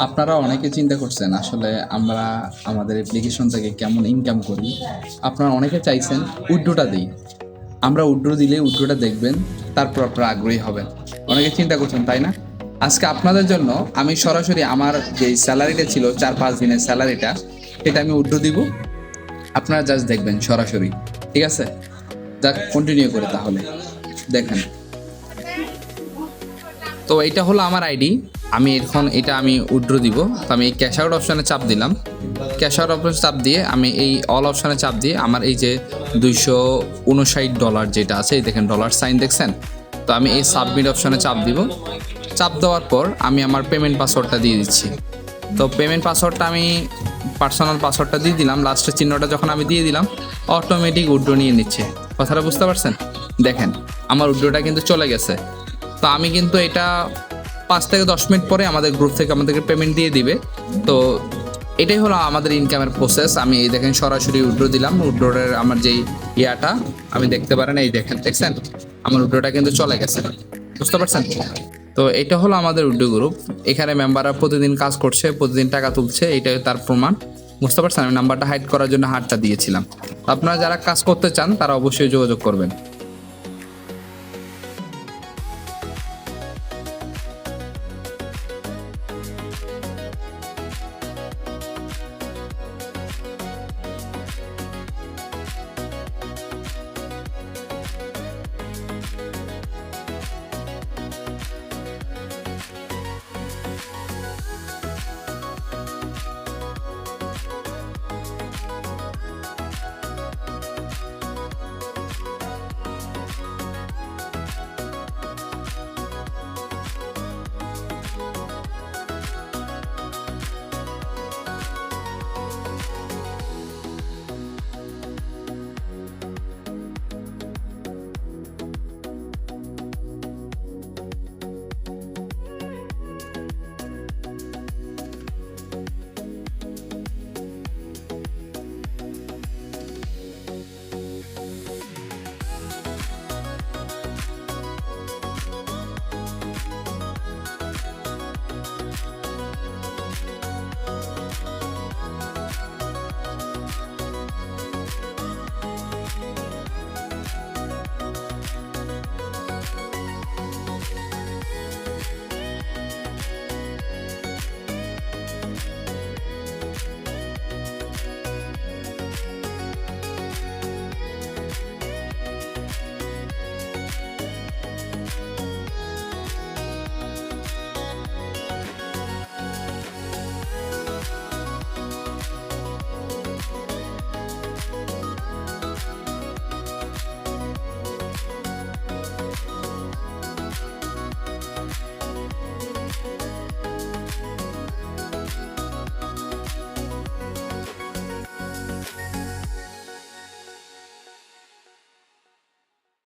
আপনারা অনেকে চিন্তা করছেন আসলে আমরা আমাদের অ্যাপ্লিকেশন থেকে কেমন ইনকাম করি। আপনারা অনেকে চাইছেন উইথড্রোটা দিই। আমরা উইথড্রো দিলে উইথড্রোটা দেখবেন, তারপর আপনারা আগ্রহী হবেন। অনেকে চিন্তা করছেন, তাই না? আজকে আপনাদের জন্য আমি সরাসরি আমার যে স্যালারিটা ছিল 4-5 দিনের স্যালারিটা, সেটা আমি উইথড্রো দিব। আপনারা জাস্ট দেখবেন সরাসরি, ঠিক আছে? যাক, কন্টিনিউ করে তাহলে দেখেন। তো এইটা হলো আমার আইডি। আমি এখন আমি উইথড্র দিব। তো আমি এই ক্যাশ আউট অপশানে চাপ দিলাম। ক্যাশ আউট অপশানে চাপ দিয়ে আমি এই অল অপশানে চাপ দিয়ে আমার এই যে $259 যেটা আছে, এই দেখেন ডলার সাইন দেখছেন। তো আমি এই সাবমিট অপশানে চাপ দিব। চাপ দেওয়ার পর আমি আমার পেমেন্ট পাসওয়ার্ডটা দিয়ে দিচ্ছি। তো পেমেন্ট পাসওয়ার্ডটা আমি পার্সোনাল পাসওয়ার্ডটা দিয়ে দিলাম। লাস্টের চিহ্নটা যখন আমি দিয়ে দিলাম, অটোমেটিক উইথড্র নিয়ে নিচ্ছে। কথাটা বুঝতে পারছেন? দেখেন আমার উইথড্রটা কিন্তু চলে গেছে। তো আমি কিন্তু এটা 5 থেকে 10 মিনিট পরে আমাদের গ্রুপ থেকে আমাদেরকে পেমেন্ট দিয়ে দিবে। তো এটাই হলো আমাদের ইনকামের প্রসেস। আমি এই দেখেন সরাসরি উইথড্র দিলাম। উইথড্রোর আমার যেই আমি দেখতে পারেন, এই দেখছেন আমার উইথড্রটা কিন্তু চলে গেছে। বুঝতে পারছেন? তো এটা হলো আমাদের উইথড্রো গ্রুপ। এখানে মেম্বাররা প্রতিদিন কাজ করছে, প্রতিদিন টাকা তুলছে, এটাই তার প্রমাণ। বুঝতে পারছেন? আমি নাম্বারটা হাইড করার জন্য হাতটা দিয়েছিলাম। আপনারা যারা কাজ করতে চান তারা অবশ্যই যোগাযোগ করবেন।